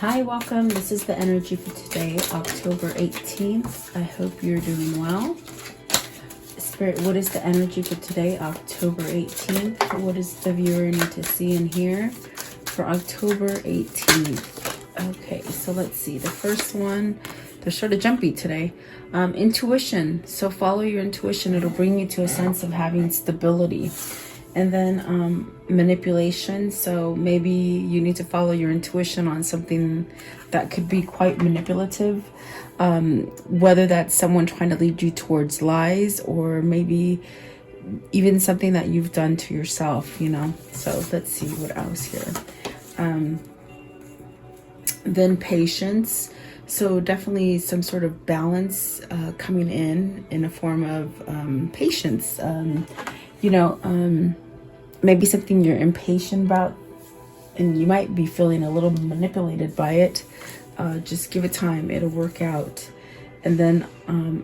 Hi, welcome. This is the energy for today, October 18th. I hope you're doing well. Spirit, what is the energy for today, October 18th? What does the viewer need to see and hear for October 18th? Okay, so let's see. The first one, they're sort of jumpy today. Intuition. So follow your intuition. It'll bring you to a sense of having stability. And then manipulation. So maybe you need to follow your intuition on something that could be quite manipulative. Whether that's someone trying to lead you towards lies, or maybe even something that you've done to yourself, you know. So let's see what else here. Then patience. So definitely some sort of balance coming in a form of patience. Maybe something you're impatient about and you might be feeling a little manipulated by it. Just give it time, it'll work out. And then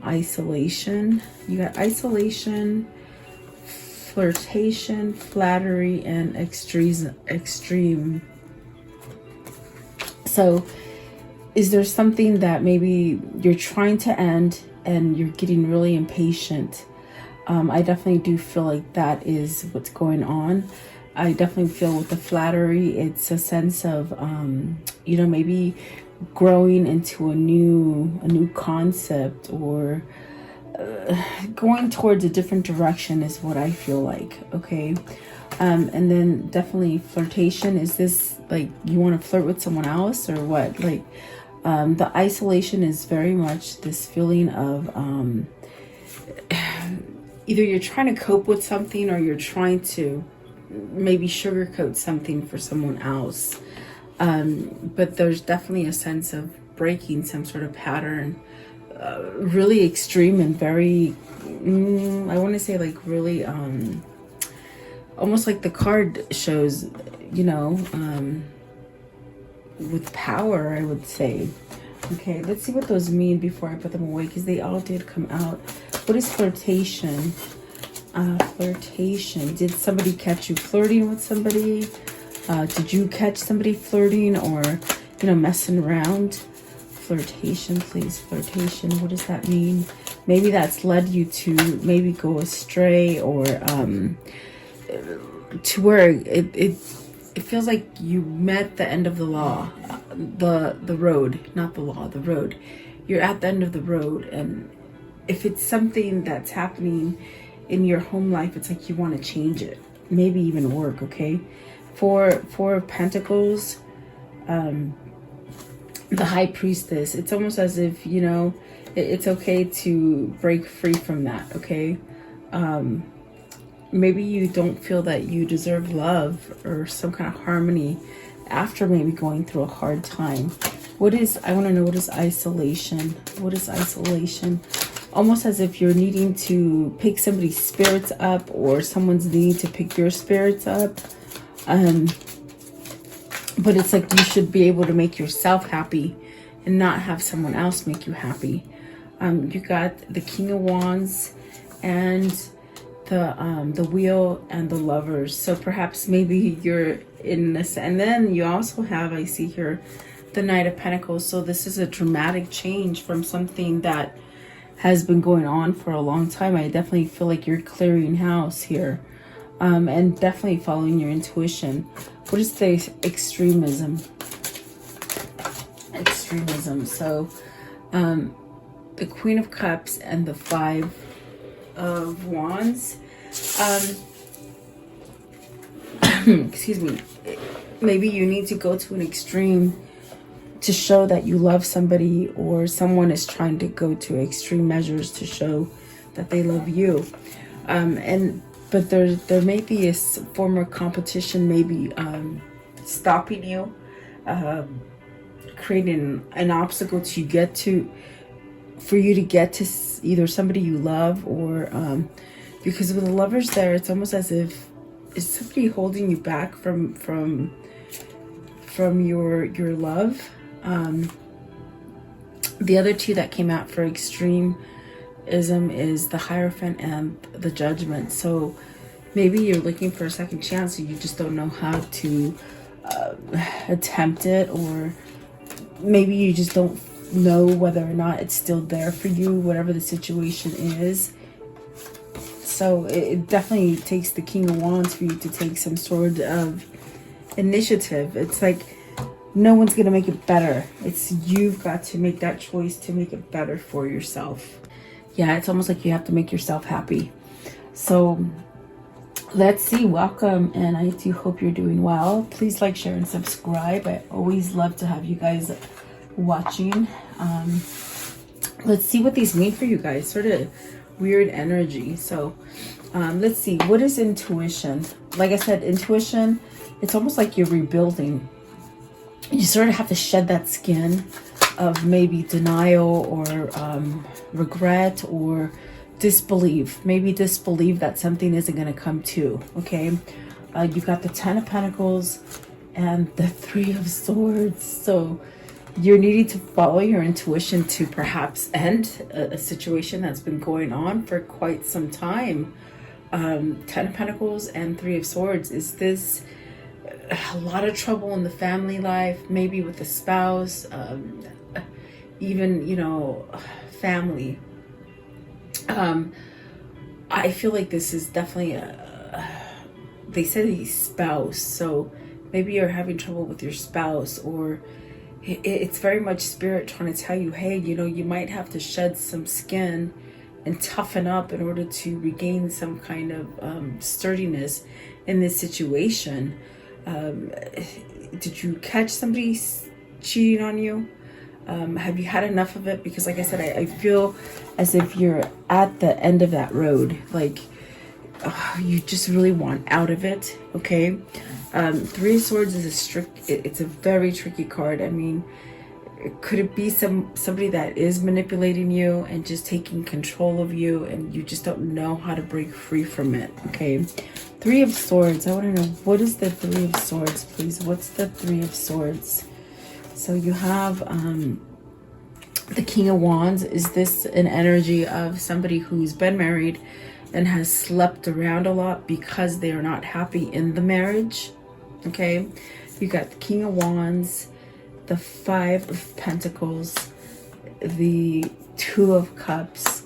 isolation. You got isolation, flirtation, flattery, and extreme. So is there something that maybe you're trying to end and you're getting really impatient? I definitely do feel like that is what's going on. I definitely feel with the flattery, it's a sense of, maybe growing into a new concept, or going towards a different direction is what I feel like. Okay. And then definitely flirtation. Is this like you want to flirt with someone else or what? Like, the isolation is very much this feeling of, either you're trying to cope with something or you're trying to maybe sugarcoat something for someone else. But there's definitely a sense of breaking some sort of pattern, really extreme and very, I want to say like really, almost like the card shows, with power, I would say. Okay, let's see what those mean before I put them away, because they all did come out. What is flirtation? Flirtation. Did somebody catch you flirting with somebody? Did you catch somebody flirting or, messing around? Flirtation, please. Flirtation. What does that mean? Maybe that's led you to maybe go astray, or to where it feels like you met the end of the law, the road, not the law, the road. You're at the end of the road, and if it's something that's happening in your home life, it's like you want to change it, maybe even work. Okay, Four of Pentacles, the High Priestess. It's almost as if it's okay to break free from that. Okay, maybe you don't feel that you deserve love or some kind of harmony after maybe going through a hard time. I want to know, what is isolation? What is isolation? Almost as if you're needing to pick somebody's spirits up, or someone's needing to pick your spirits up. But it's like you should be able to make yourself happy and not have someone else make you happy. You got the King of Wands and the Wheel and the Lovers. So perhaps maybe you're in this, and then you also have, I see here, the Knight of Pentacles. So this is a dramatic change from something that has been going on for a long time. I definitely feel like you're clearing house here, and definitely following your intuition. What is the extremism? So the Queen of Cups and the Five of Wands. Excuse me. Maybe you need to go to an extreme to show that you love somebody, or someone is trying to go to extreme measures to show that they love you. But there may be a form of competition, maybe stopping you, creating an obstacle for you to get to either somebody you love, or because with the Lovers there, it's almost as if is somebody holding you back from your love. The other two that came out for extremism is the Hierophant and the Judgment. So maybe you're looking for a second chance, and you just don't know how to attempt it, or maybe you just don't know whether or not it's still there for you, whatever the situation is. So it definitely takes the King of Wands for you to take some sort of initiative. It's like no one's going to make it better. It's you've got to make that choice to make it better for yourself. Yeah, it's almost like you have to make yourself happy. So let's see. Welcome, and I do hope you're doing well. Please like, share, and subscribe. I always love to have you guys watching. Let's see what these mean for you guys. Sort of weird energy. So let's see. What is intuition? Like I said, intuition, it's almost like you're rebuilding. You sort of have to shed that skin of maybe denial or regret or disbelief. Maybe disbelieve that something isn't going to come to. Okay, you've got the Ten of Pentacles and the Three of Swords. So you're needing to follow your intuition to perhaps end a situation that's been going on for quite some time. Ten of Pentacles and Three of Swords. Is this a lot of trouble in the family life, maybe with the spouse, even, you know, family? I feel like this is definitely they said a spouse, so maybe you're having trouble with your spouse, or it's very much spirit trying to tell you, hey, you know, you might have to shed some skin and toughen up in order to regain some kind of sturdiness in this situation. Did you catch somebody cheating on you? Have you had enough of it? Because like I said, I feel as if you're at the end of that road. Like you just really want out of it. Okay. Three of Swords is it's a very tricky card. I mean, could it be somebody that is manipulating you and just taking control of you, and you just don't know how to break free from it? Okay. Three of Swords. I want to know, what is the Three of Swords, please? What's the Three of Swords? So you have the King of Wands. Is this an energy of somebody who's been married and has slept around a lot because they are not happy in the marriage? Okay. You got the King of Wands, the Five of Pentacles, the Two of Cups,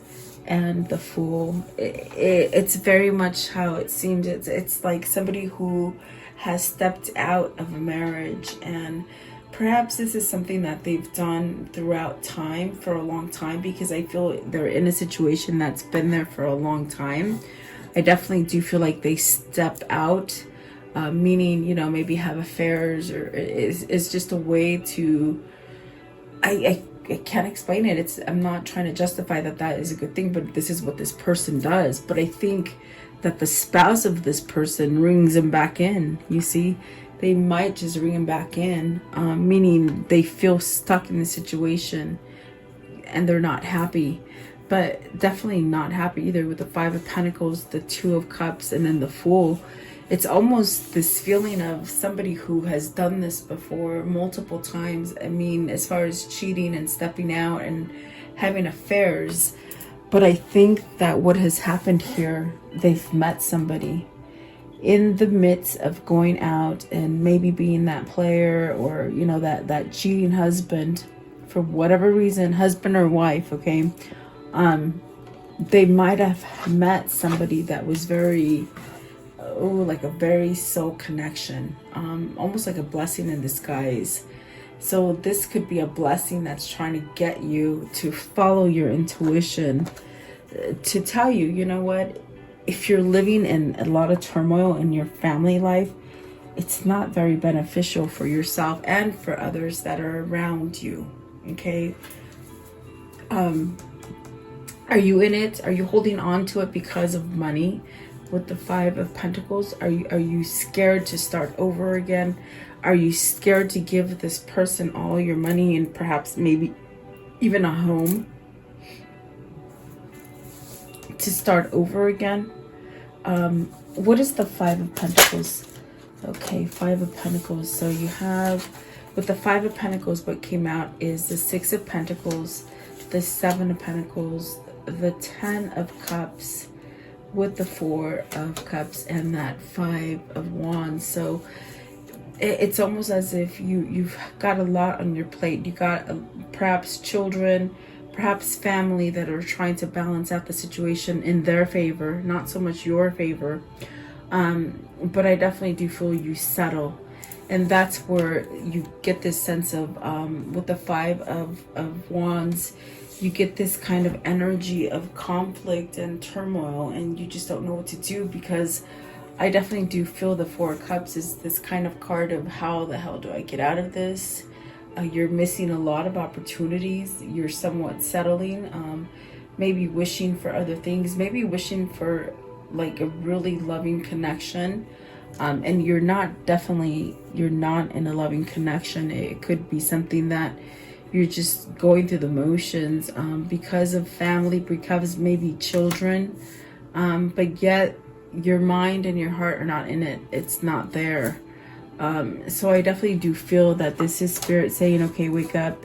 and the Fool. It's very much how it seems. It's like somebody who has stepped out of a marriage, and perhaps this is something that they've done throughout time, for a long time, because I feel they're in a situation that's been there for a long time. I definitely do feel like they step out, meaning, you know, maybe have affairs, or it's just a way to, I can't explain it. I'm not trying to justify that is a good thing, but this is what this person does. But I think that the spouse of this person rings him back in. You see, they might just ring him back in, meaning they feel stuck in the situation and they're not happy. But definitely not happy either with the Five of Pentacles, the Two of Cups, and then the Fool. It's almost this feeling of somebody who has done this before multiple times. I mean, as far as cheating and stepping out and having affairs. But I think that what has happened here, they've met somebody in the midst of going out and maybe being that player, or, you know, that cheating husband, for whatever reason, husband or wife. Okay. They might have met somebody that was very, like a very soul connection, almost like a blessing in disguise. So this could be a blessing that's trying to get you to follow your intuition, to tell you, you know what, if you're living in a lot of turmoil in your family life, it's not very beneficial for yourself and for others that are around you. Okay. Are you in it? Are you holding on to it because of money? With the Five of Pentacles, are you scared to start over again? Are you scared to give this person all your money and perhaps maybe even a home to start over again? What is the Five of Pentacles? Okay, Five of Pentacles. So you have, with the Five of Pentacles, what came out is the Six of Pentacles, the Seven of Pentacles, the Ten of Cups, with the Four of Cups, and that Five of Wands. So it's almost as if you've got a lot on your plate. You got perhaps children, perhaps family that are trying to balance out the situation in their favor, not so much your favor. But I definitely do feel you settle. And that's where you get this sense of, with the Five of Wands, you get this kind of energy of conflict and turmoil, and you just don't know what to do, because I definitely do feel the Four of Cups is this kind of card of how the hell do I get out of this? You're missing a lot of opportunities. You're somewhat settling, maybe wishing for other things, maybe wishing for like a really loving connection. And you're not in a loving connection. It could be something that you're just going through the motions, because of family, because maybe children, but yet your mind and your heart are not in it. It's not there. So I definitely do feel that this is Spirit saying, okay, wake up.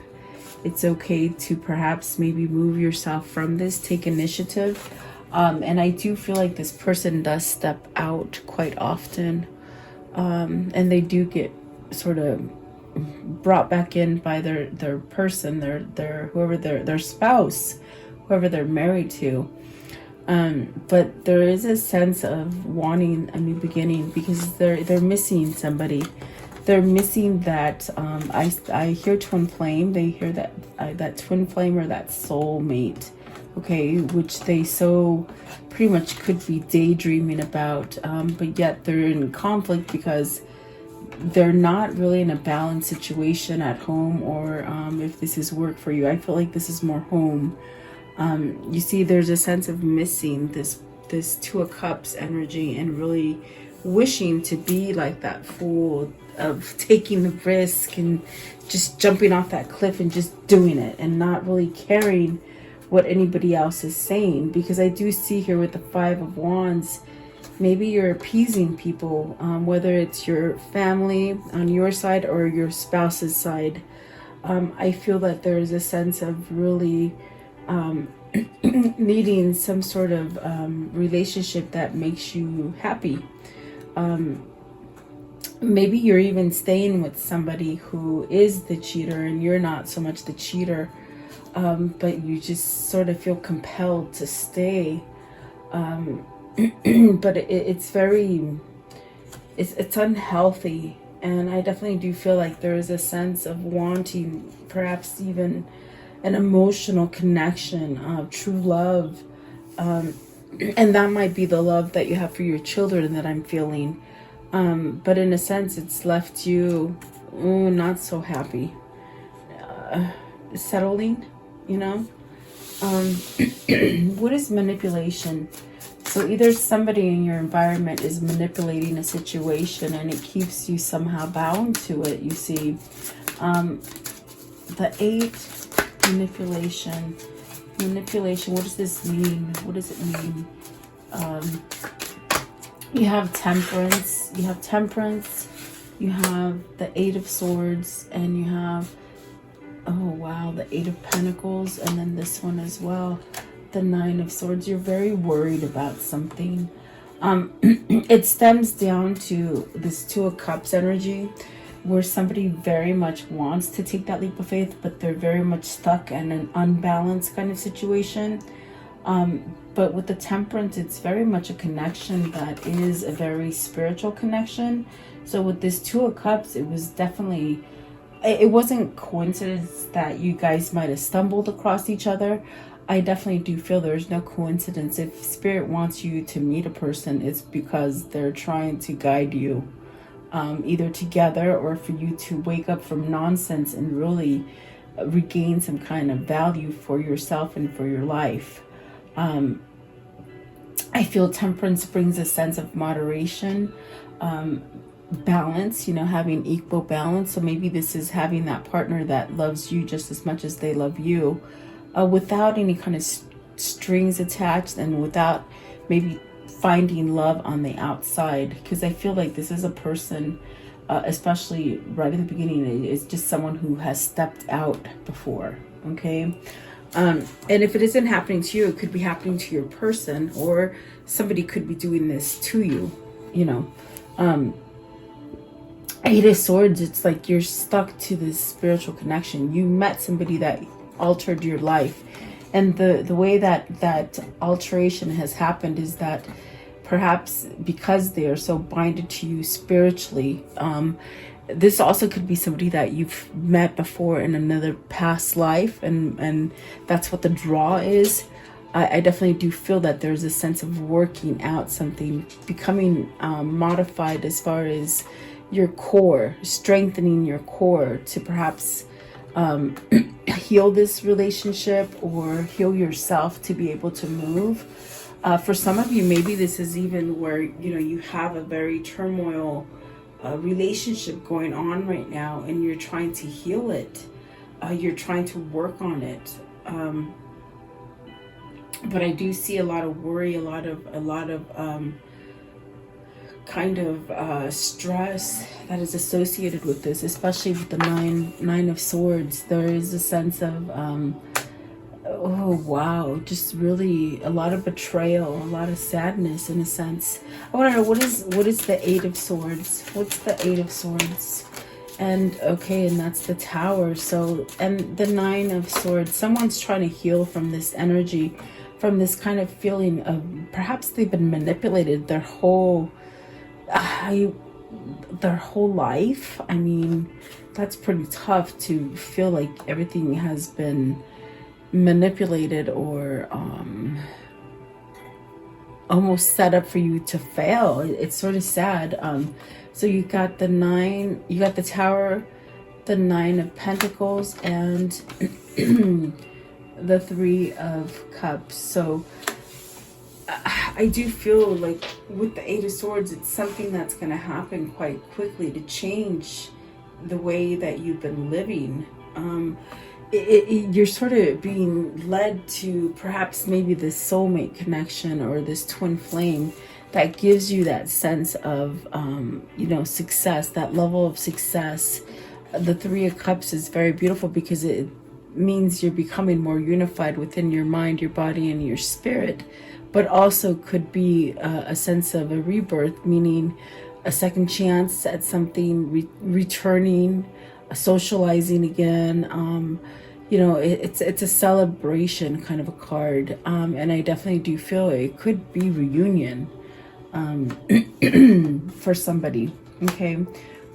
It's okay to perhaps maybe move yourself from this, take initiative. And I do feel like this person does step out quite often. And they do get sort of brought back in by their person, their spouse, whoever they're married to. But there is a sense of wanting a new beginning, because they're missing somebody. They're missing that. I hear twin flame. They hear that twin flame or that soul mate. Okay, which they so pretty much could be daydreaming about, but yet they're in conflict because they're not really in a balanced situation at home, or if this is work for you. I feel like this is more home. You see, there's a sense of missing this Two of Cups energy, and really wishing to be like that fool of taking the risk and just jumping off that cliff and just doing it, and not really caring what anybody else is saying. Because I do see here with the Five of Wands, maybe you're appeasing people, whether it's your family on your side or your spouse's side. I feel that there is a sense of really needing some sort of relationship that makes you happy. Maybe you're even staying with somebody who is the cheater and you're not so much the cheater, but you just sort of feel compelled to stay. But it's unhealthy. And I definitely do feel like there is a sense of wanting perhaps even an emotional connection, true love. And that might be the love that you have for your children that I'm feeling. But in a sense, it's left you not so happy. Settling, you know? What is manipulation? So either somebody in your environment is manipulating a situation and it keeps you somehow bound to it, you see. The 8, manipulation. Manipulation, what does this mean? What does it mean? You have temperance. You have temperance. You have the 8 of Swords. And you have, oh wow, the 8 of Pentacles. And then this one as well, the 9 of Swords. You're very worried about something. It stems down to this 2 of Cups energy, where somebody very much wants to take that leap of faith, but they're very much stuck in an unbalanced kind of situation. But with the Temperance, it's very much a connection that is a very spiritual connection. So with this 2 of Cups, it was definitely, it wasn't coincidence that you guys might have stumbled across each other. I definitely do feel there's no coincidence. If Spirit wants you to meet a person, it's because they're trying to guide you, either together or for you to wake up from nonsense and really regain some kind of value for yourself and for your life. I feel Temperance brings a sense of moderation, balance, you know, having equal balance. So maybe this is having that partner that loves you just as much as they love you, without any kind of strings attached, and without maybe finding love on the outside. Because I feel like this is a person, especially right in the beginning, is just someone who has stepped out before. Okay. And if it isn't happening to you, it could be happening to your person, or somebody could be doing this to you, you know. Eight of Swords, it's like you're stuck to this spiritual connection. You met somebody that altered your life, and the way that alteration has happened is that perhaps because they are so binded to you spiritually, this also could be somebody that you've met before in another past life, and that's what the draw is. I definitely do feel that there's a sense of working out something, becoming modified as far as your core, strengthening your core to perhaps heal this relationship or heal yourself to be able to move. For some of you, maybe this is even where, you know, you have a very turmoil relationship going on right now, and you're trying to heal it. You're trying to work on it. But I do see a lot of worry, a lot of kind of stress that is associated with this, especially with the nine of Swords. There is a sense of oh wow, just really a lot of betrayal, a lot of sadness in a sense. I want to know, what is the Eight of Swords? What's the Eight of Swords? And okay, and that's the Tower. So, and the Nine of Swords, someone's trying to heal from this energy, from this kind of feeling of perhaps they've been manipulated their whole life. I mean, that's pretty tough to feel like everything has been manipulated or almost set up for you to fail. It's sort of sad. So you got the Nine, you got the Tower, the Nine of Pentacles, and the Three of Cups. So I do feel like with the Eight of Swords, it's something that's going to happen quite quickly to change the way that you've been living. You're sort of being led to perhaps maybe this soulmate connection or this twin flame that gives you that sense of, you know, success, that level of success. The Three of Cups is very beautiful because it means you're becoming more unified within your mind, your body, and your spirit, but also could be a sense of a rebirth, meaning a second chance at something, returning, socializing again. You know, it's a celebration kind of a card, and I definitely do feel it could be reunion for somebody. Okay,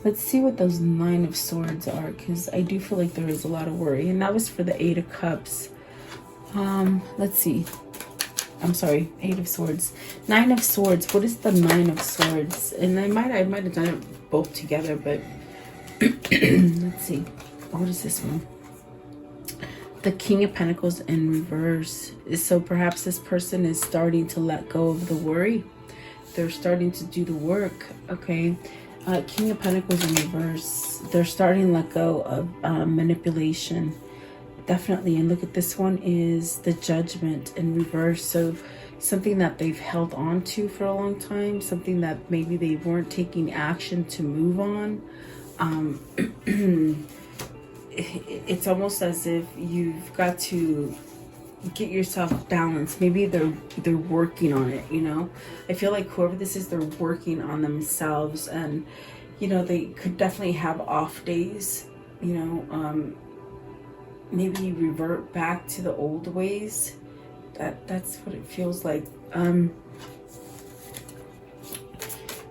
let's see what those Nine of Swords are, because I do feel like there is a lot of worry, and that was for the Eight of Cups. Let's see. I'm sorry, Eight of Swords. Nine of Swords. What is the Nine of Swords? And I might have done it both together, but let's see. What is this one? The King of Pentacles in reverse. So perhaps this person is starting to let go of the worry. They're starting to do the work. Okay. King of Pentacles in reverse. They're starting to let go of manipulation. Definitely. And look at this one is the Judgment in reverse. So something that they've held on to for a long time, something that maybe they weren't taking action to move on. It's almost as if you've got to get yourself balanced. Maybe they're working on it, you know. I feel like whoever this is, they're working on themselves, and you know, they could definitely have off days, you know. Maybe revert back to the old ways. That's what it feels like.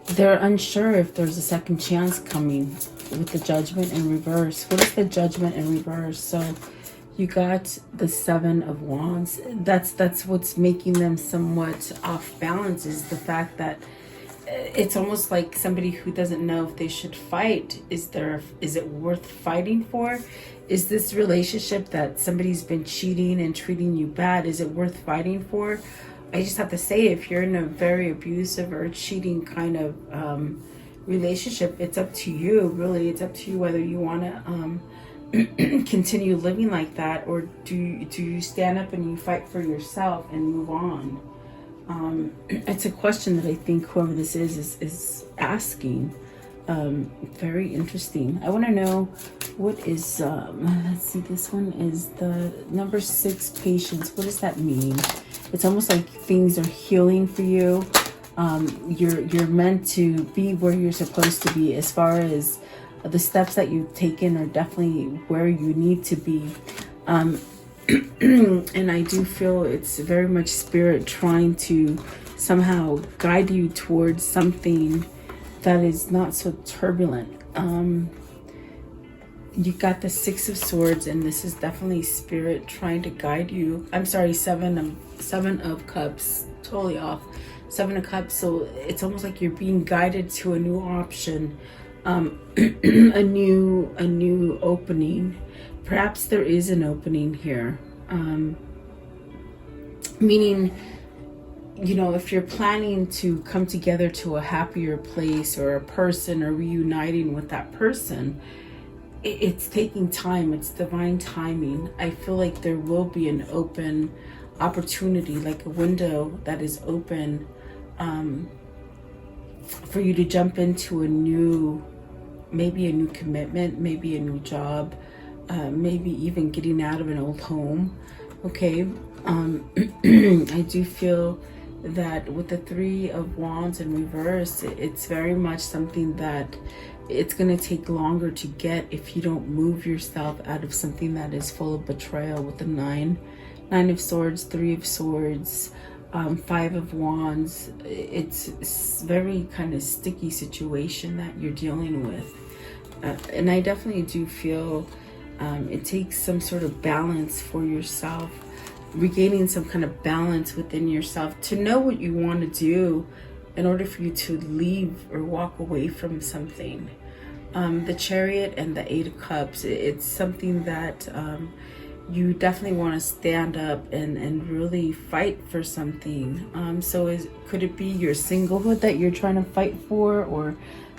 They're unsure if there's a second chance coming with the Judgment in reverse. What is the Judgment in reverse? So you got the Seven of Wands. That's what's making them somewhat off balance, is the fact that it's almost like somebody who doesn't know if they should fight. Is it worth fighting for? Is this relationship that somebody's been cheating and treating you bad, is it worth fighting for? I just have to say, if you're in a very abusive or cheating kind of relationship, it's up to you, really. It's up to you whether you want to continue living like that, or do you stand up and you fight for yourself and move on. It's a question that I think whoever this is asking. Very interesting. I want to know what is let's see, this one is the number 6, patience. What does that mean? It's almost like things are healing for you. You're meant to be where you're supposed to be as far as the steps that you've taken are definitely where you need to be. And I do feel it's very much spirit trying to somehow guide you towards something that is not so turbulent. You got the Six of Swords, and this is definitely spirit trying to guide you. I'm sorry, Seven of Cups, totally off. Seven of Cups, so it's almost like you're being guided to a new option, a new opening. Perhaps there is an opening here, meaning, you know, if you're planning to come together to a happier place or a person, or reuniting with that person, it's taking time. It's divine timing. I feel like there will be an open opportunity, like a window that is open, for you to jump into a new, maybe a new commitment, maybe a new job, maybe even getting out of an old home. Okay. I do feel that with the Three of Wands in reverse, it's very much something that it's going to take longer to get if you don't move yourself out of something that is full of betrayal. With the Nine of Swords, Three of Swords, Five of Wands, it's very kind of sticky situation that you're dealing with. And I definitely do feel it takes some sort of balance for yourself, regaining some kind of balance within yourself to know what you want to do in order for you to leave or walk away from something. The Chariot and the Eight of Cups, it's something that you definitely want to stand up and really fight for something. So could it be your singlehood that you're trying to fight for, or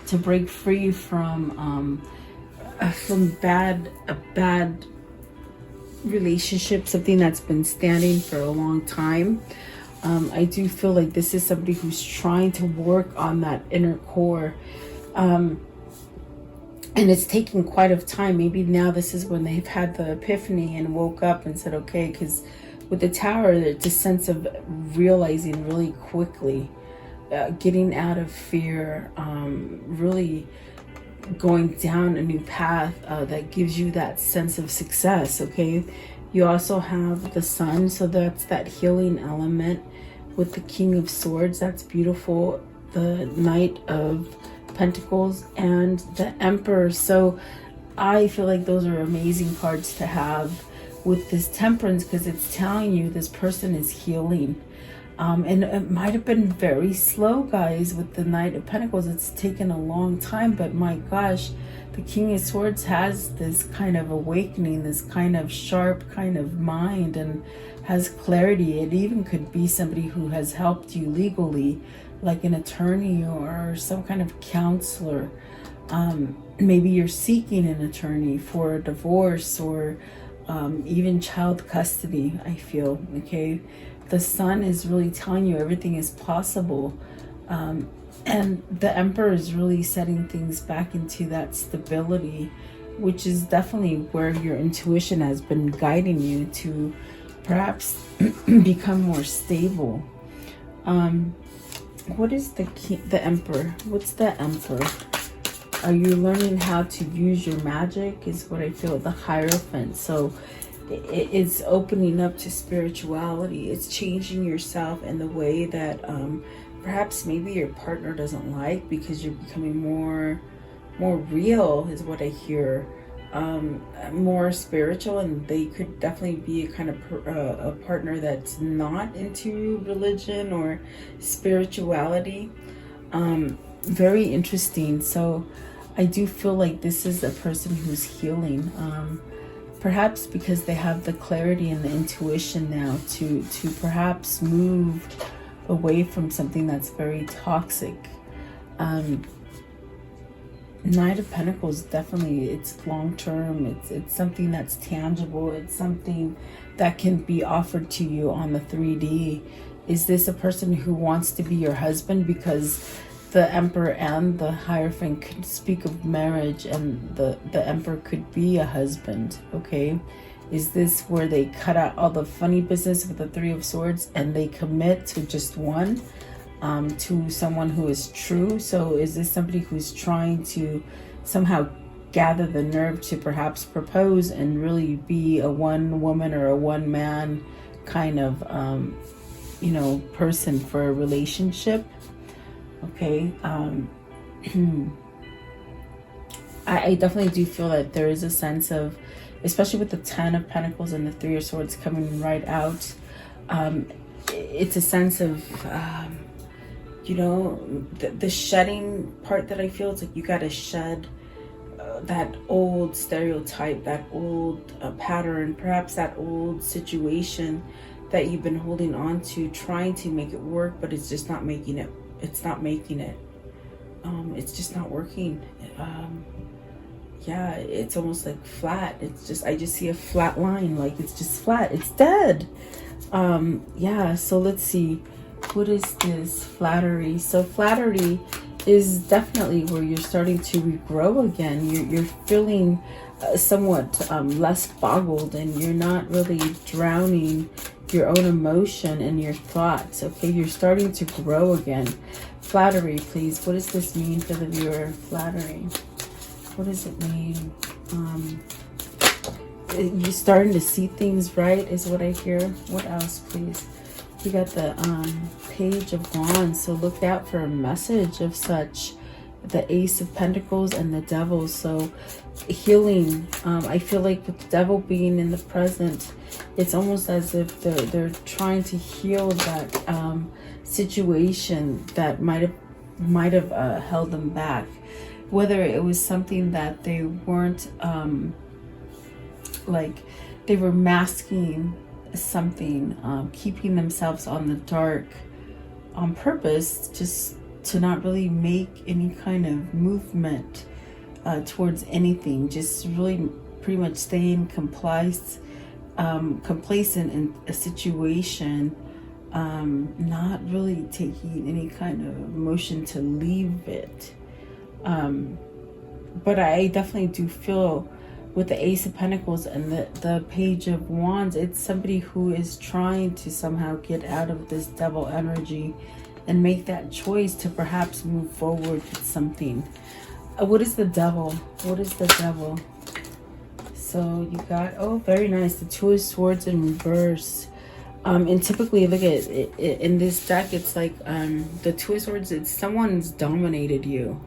to break free from a bad relationship, something that's been standing for a long time? I do feel like this is somebody who's trying to work on that inner core, and it's taking quite a time. Maybe now this is when they've had the epiphany and woke up and said, okay, because with the Tower, it's a sense of realizing really quickly, getting out of fear, really going down a new path that gives you that sense of success. Okay, you also have the Sun, so that's that healing element. With the King of Swords, that's beautiful. The Knight of Pentacles and the Emperor. So I feel like those are amazing cards to have with this Temperance, because it's telling you this person is healing. And it might have been very slow, guys. With the Knight of Pentacles, it's taken a long time, but my gosh, the King of Swords has this kind of awakening, this kind of sharp kind of mind, and has clarity. It even could be somebody who has helped you legally, like an attorney or some kind of counselor. Maybe you're seeking an attorney for a divorce, or even child custody, I feel. Okay, the Sun is really telling you everything is possible, and the Emperor is really setting things back into that stability, which is definitely where your intuition has been guiding you to perhaps become more stable. What is the Emperor? What's the Emperor? Are you learning how to use your magic, is what I feel. The Hierophant. So it's opening up to spirituality. It's changing yourself in the way that perhaps maybe your partner doesn't like, because you're becoming more real, is what I hear. More spiritual, and they could definitely be a kind of a partner that's not into religion or spirituality. Very interesting. So I do feel like this is a person who's healing, perhaps because they have the clarity and the intuition now to perhaps move away from something that's very toxic. Knight of Pentacles, definitely, it's long-term. It's something that's tangible. It's something that can be offered to you on the 3D. Is this a person who wants to be your husband? Because the Emperor and the Hierophant could speak of marriage, and the Emperor could be a husband. Okay, is this where they cut out all the funny business with the Three of Swords and they commit to just one? To someone who is true? So is this somebody who's trying to somehow gather the nerve to perhaps propose and really be a one woman or a one man kind of you know, person for a relationship. Okay. I definitely do feel that there is a sense of, especially with the 10 of Pentacles and the 3 of Swords coming right out, it's a sense of, you know, the shedding part that I feel. It's like you got to shed that old stereotype, that old pattern, perhaps that old situation that you've been holding on to, trying to make it work, but it's just not making it. It's not making it. It's just not working. Yeah, it's almost like flat. It's just, I just see a flat line, like it's just flat, it's dead. Yeah, so let's see, what is this flattery? So flattery is definitely where you're starting to regrow again. You're feeling somewhat less boggled, and you're not really drowning your own emotion and your thoughts. Okay, you're starting to grow again. Flattery, please. What does this mean for the viewer? Flattery. What does it mean? You're starting to see things right is what I hear. What else, please? You got the Page of Wands, so look out for a message of such. The Ace of Pentacles and the Devil. So healing. I feel like with the Devil being in the present, it's almost as if they're trying to heal that situation that might have held them back. Whether it was something that they weren't, like they were masking something, keeping themselves on the dark on purpose, just to not really make any kind of movement towards anything, just really pretty much staying complacent in a situation, not really taking any kind of motion to leave it. But I definitely do feel with the Ace of Pentacles and the Page of Wands, it's somebody who is trying to somehow get out of this Devil energy and make that choice to perhaps move forward with something. What is the Devil? What is the Devil? So you got, oh, very nice, the Two of Swords in reverse. And typically, look at it, in this deck, it's like the Two of Swords, it's someone's dominated you.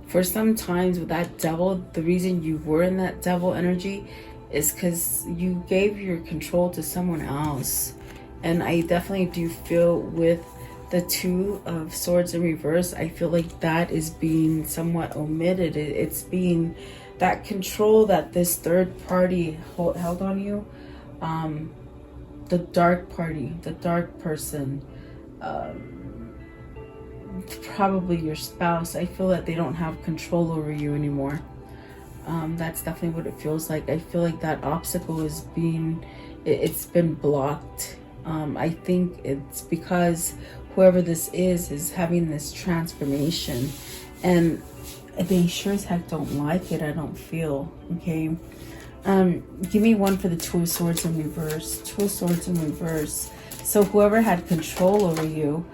For some times with that Devil, the reason you were in that Devil energy is because you gave your control to someone else. And I definitely do feel with the Two of Swords in reverse, I feel like that is being somewhat omitted. It's being that control that this third party held on you. The dark party, the dark person, probably your spouse. I feel that they don't have control over you anymore. That's definitely what it feels like. I feel like that obstacle is it's been blocked. I think it's because whoever this is having this transformation, and they sure as heck don't like it, I don't feel. Okay, give me one for the Two of Swords in reverse. Two of Swords in reverse. So whoever had control over you,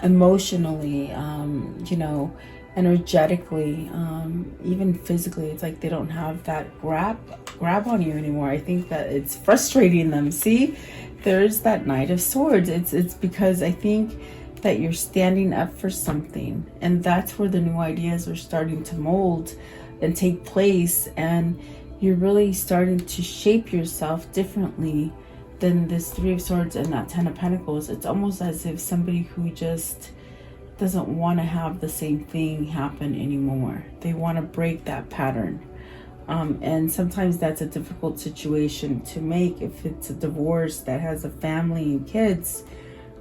emotionally, you know, energetically, even physically, it's like they don't have that grab on you anymore. I think that it's frustrating them. See, there's that Knight of Swords. It's because I think that you're standing up for something, and that's where the new ideas are starting to mold and take place, and you're really starting to shape yourself differently than this Three of Swords and that Ten of Pentacles. It's almost as if somebody who just doesn't want to have the same thing happen anymore. They want to break that pattern. And sometimes that's a difficult situation to make if it's a divorce that has a family and kids.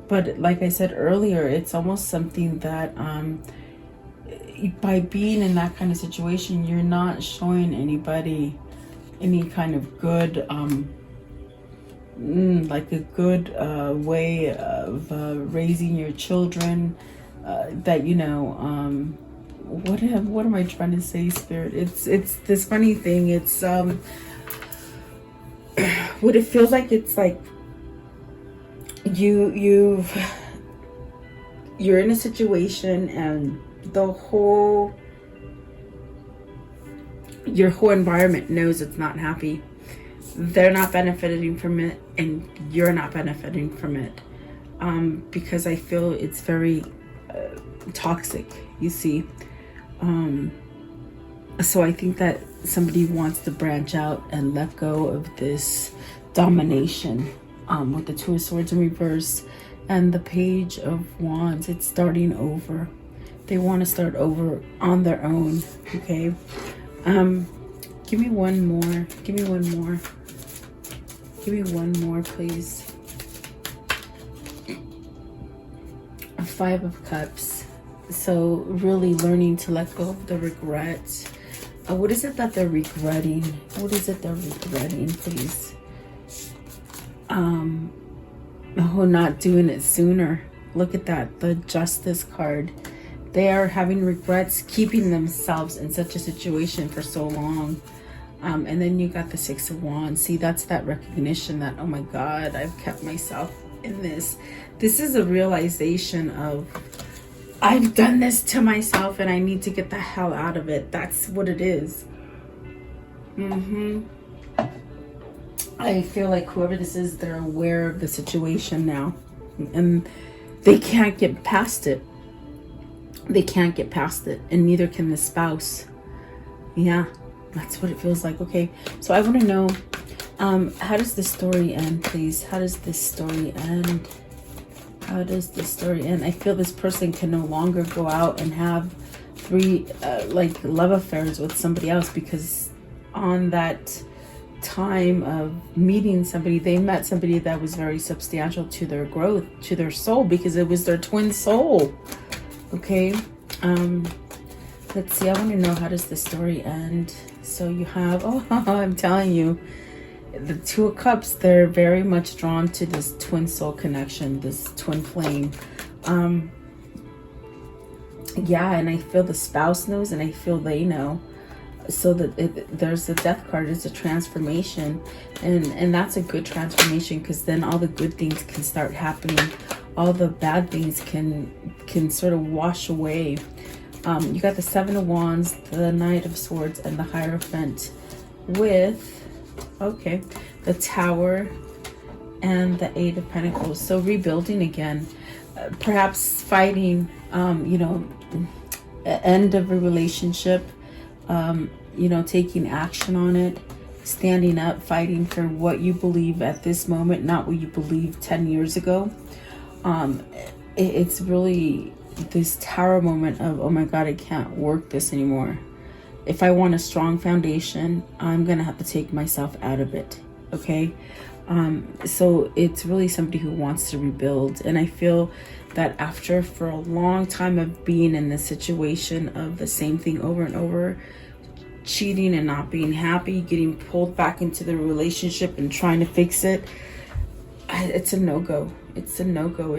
But like I said earlier, it's almost something that by being in that kind of situation, you're not showing anybody any kind of good like a good way of raising your children, that, you know, what am I trying to say, Spirit? It's this funny thing. It's what it feels like. It's like you're in a situation, and the whole your whole environment knows it's not happy. They're not benefiting from it, and you're not benefiting from it, because I feel it's very toxic, you see. So I think that somebody wants to branch out and let go of this domination, with the Two of Swords in reverse and the Page of Wands. It's starting over. They want to start over on their own. Okay. Give me one more. Give me one more. Give me one more, please. Five of Cups. So really learning to let go of the regret. What is it that they're regretting? What is it they're regretting, please? Oh, not doing it sooner. Look at that, the Justice card. They are having regrets keeping themselves in such a situation for so long. And then you got the Six of Wands. See, that's that recognition that, oh my God, I've kept myself in this. This is a realization of, I've done this to myself and I need to get the hell out of it. That's what it is. I feel like whoever this is, they're aware of the situation now. And they can't get past it. They can't get past it. And neither can the spouse. Yeah, that's what it feels like. Okay, so I want to know, how does this story end, please? How does this story end? How does this story end? I feel this person can no longer go out and have like love affairs with somebody else, because on that time of meeting somebody, they met somebody that was very substantial to their growth, to their soul, because it was their twin soul. Okay, let's see. I want to know, how does the story end? So you have, oh, I'm telling you, the Two of Cups, they're very much drawn to this twin soul connection, this twin flame. Yeah, and I feel the spouse knows, and I feel they know. So that there's the Death card. It's a transformation, and that's a good transformation, because then all the good things can start happening. All the bad things can sort of wash away. You got the Seven of Wands, the Knight of Swords, and the Hierophant with, okay, the Tower and the Eight of Pentacles. So rebuilding again, perhaps fighting, you know, end of a relationship, you know, taking action on it, standing up, fighting for what you believe at this moment, not what you believed 10 years ago. It's really this Tower moment of, oh my God, I can't work this anymore. If I want a strong foundation, I'm gonna have to take myself out of it. Okay, so it's really somebody who wants to rebuild. And I feel that after, for a long time of being in this situation of the same thing over and over, cheating and not being happy, getting pulled back into the relationship and trying to fix it, it's a no-go. It's a no-go.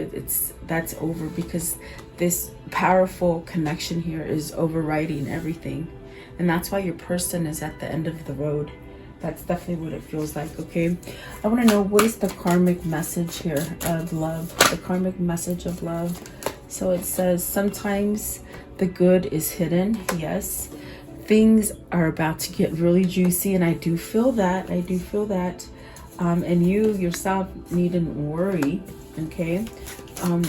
That's over, because this powerful connection here is overriding everything. And that's why your person is at the end of the road. That's definitely what it feels like. Okay, I want to know, what is the karmic message here of love? The karmic message of love. So it says, sometimes the good is hidden. Yes, things are about to get really juicy, and I do feel that. I do feel that. And you yourself needn't worry. Okay,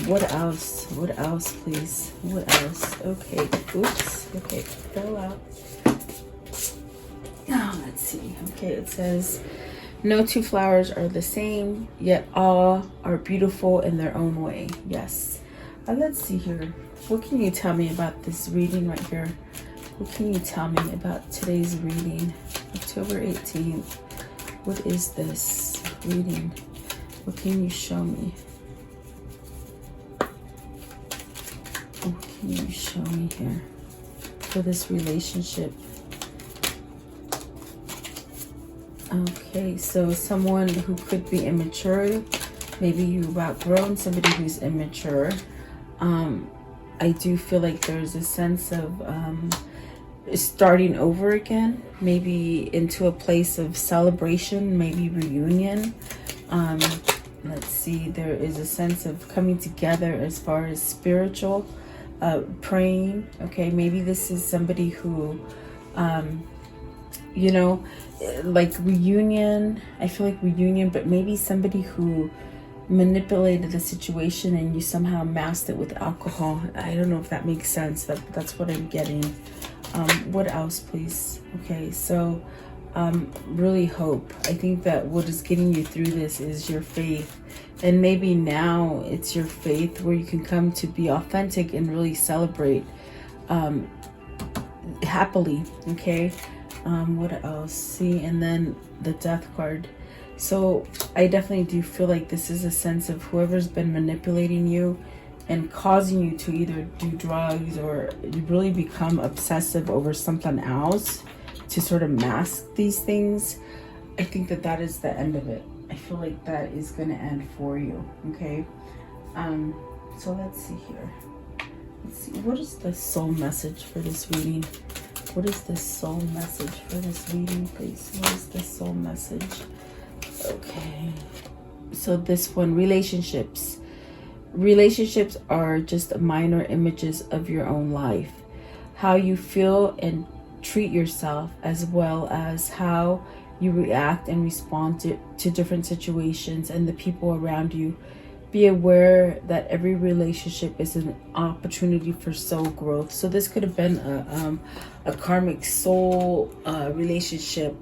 what else? What else, please? What else? Okay, oops. Okay, fell out. Oh, let's see. Okay, it says, no two flowers are the same, yet all are beautiful in their own way. Yes. Let's see here. What can you tell me about this reading right here? What can you tell me about today's reading? October 18th. What is this reading? What can you show me? What can you show me here for this relationship? Okay, so someone who could be immature, maybe you've outgrown somebody who's immature. I do feel like there's a sense of starting over again, maybe into a place of celebration, maybe reunion. Let's see, there is a sense of coming together as far as spiritual, praying. Okay, maybe this is somebody who you know, like reunion. I feel like reunion, but maybe somebody who manipulated the situation and you somehow masked it with alcohol. I don't know if that makes sense. That's what I'm getting. What else, please? Okay, so really hope. I think that what is getting you through this is your faith. And maybe now it's your faith where you can come to be authentic and really celebrate happily. Okay, what else? See, and then the Death card. So I definitely do feel like this is a sense of whoever's been manipulating you and causing you to either do drugs or really become obsessive over something else to sort of mask these things. I think that that is the end of it. I feel like that is going to end for you. Okay. So let's see here. Let's see. What is the soul message for this reading? What is the soul message for this reading, please? What is the soul message? Okay, so this one, relationships. Relationships are just minor images of your own life. How you feel and treat yourself, as well as how you react and respond to different situations and the people around you. Be aware that every relationship is an opportunity for soul growth. So this could have been a karmic soul relationship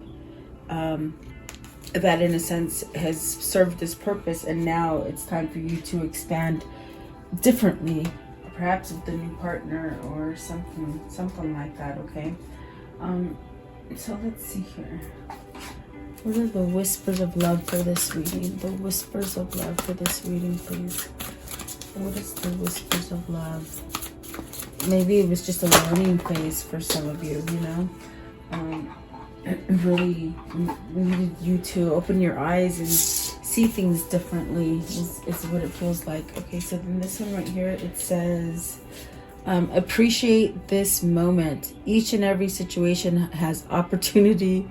that in a sense has served this purpose, and now it's time for you to expand differently, perhaps with the new partner or something like that. Okay, so let's see here. What are the whispers of love for this reading? The whispers of love for this reading, please. What is the whispers of love? Maybe it was just a learning phase for some of you, you know. Really needed you to open your eyes and see things differently is what it feels like. Okay, so then this one right here, it says, appreciate this moment. Each and every situation has opportunity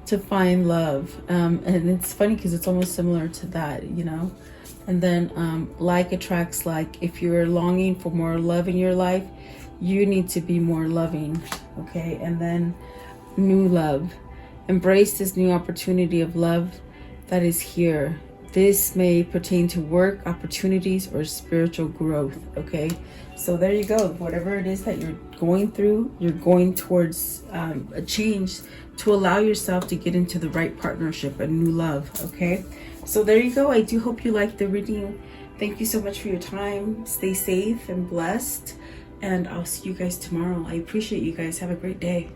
to find love. And it's funny because it's almost similar to that, you know. And then like attracts like. If you're longing for more love in your life, you need to be more loving. Okay, and then new love. Embrace this new opportunity of love that is here. This may pertain to work, opportunities, or spiritual growth. Okay, so there you go. Whatever it is that you're going through, you're going towards a change to allow yourself to get into the right partnership, a new love. Okay, so there you go. I do hope you liked the reading. Thank you so much for your time. Stay safe and blessed, and I'll see you guys tomorrow. I appreciate you guys. Have a great day.